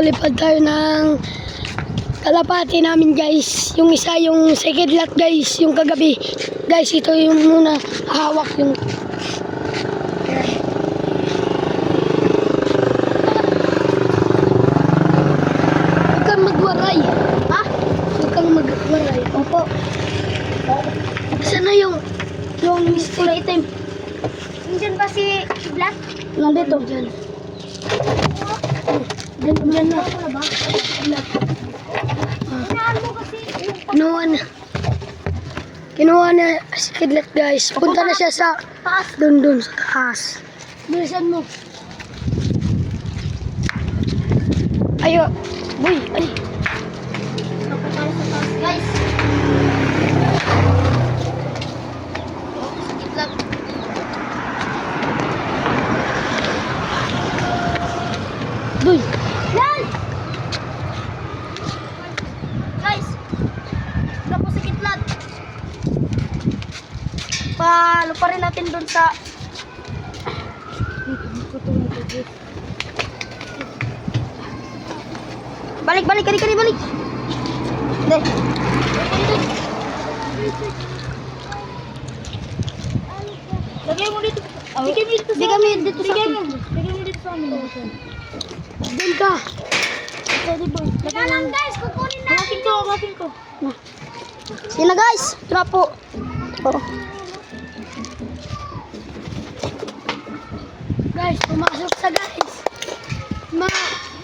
lumilipad tayo ng kalapati namin guys. Yung isa yung second lot guys, yung kagabi. Guys, ito yung muna hawak yung huwag kang magwaray. Ha? Huwag kang magwaray. Opo. Saan na yung kulay itim? Nandiyan ba si Black? Nandito. Diyan na. Inaan mo kasi yung Kinuha na si Kidlat guys. Punta na siya sa taas. Doon sa taas. Bilisan mo. Ayo. Boy, ay. Dapat tayo sa taas, guys. Sakit lang. Boy. Yan! Guys, dapat sa kitlat. Palo pa rin natin doon sa balik, kali, balik. Deh. Lagay mo dito. Bigay mo dito sa amin. Bigay mo dito sa amin. Doon ka. Pwede boy. Teka lang guys, kukunin natin. Hawakin ko. Sige na guys. Tara po. Oh. Guys, pumasok sa guys.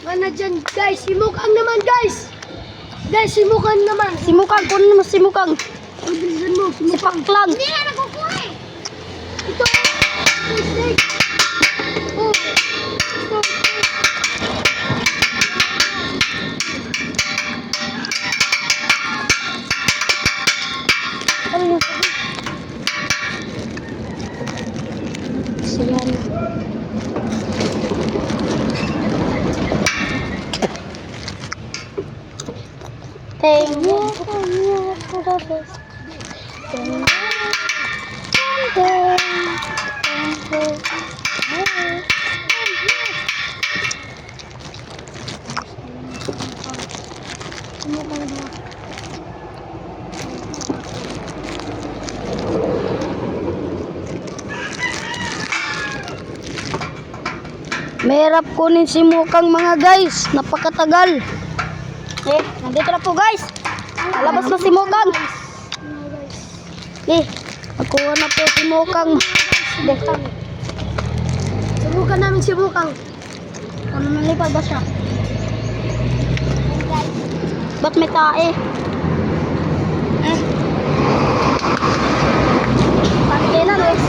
Mana dyan guys. Simukang naman guys. Guys, simukang naman. Simukang, kunin mo simukang. Bilisan mo. Sipak lang. Hindi nga nakukuha. Ito. Steak. Oh. Ito. Ano yung sabi? Siyan. Thank you for the best. Mahirap kunin si Mukang mga guys, napakatagal. Nandito na po guys. Lalabas na si Mukang. Nakuha na po si Mukang. Subukan namin si Mukang. Ano nalipad ba siya? Ba't may tae? Pati na guys.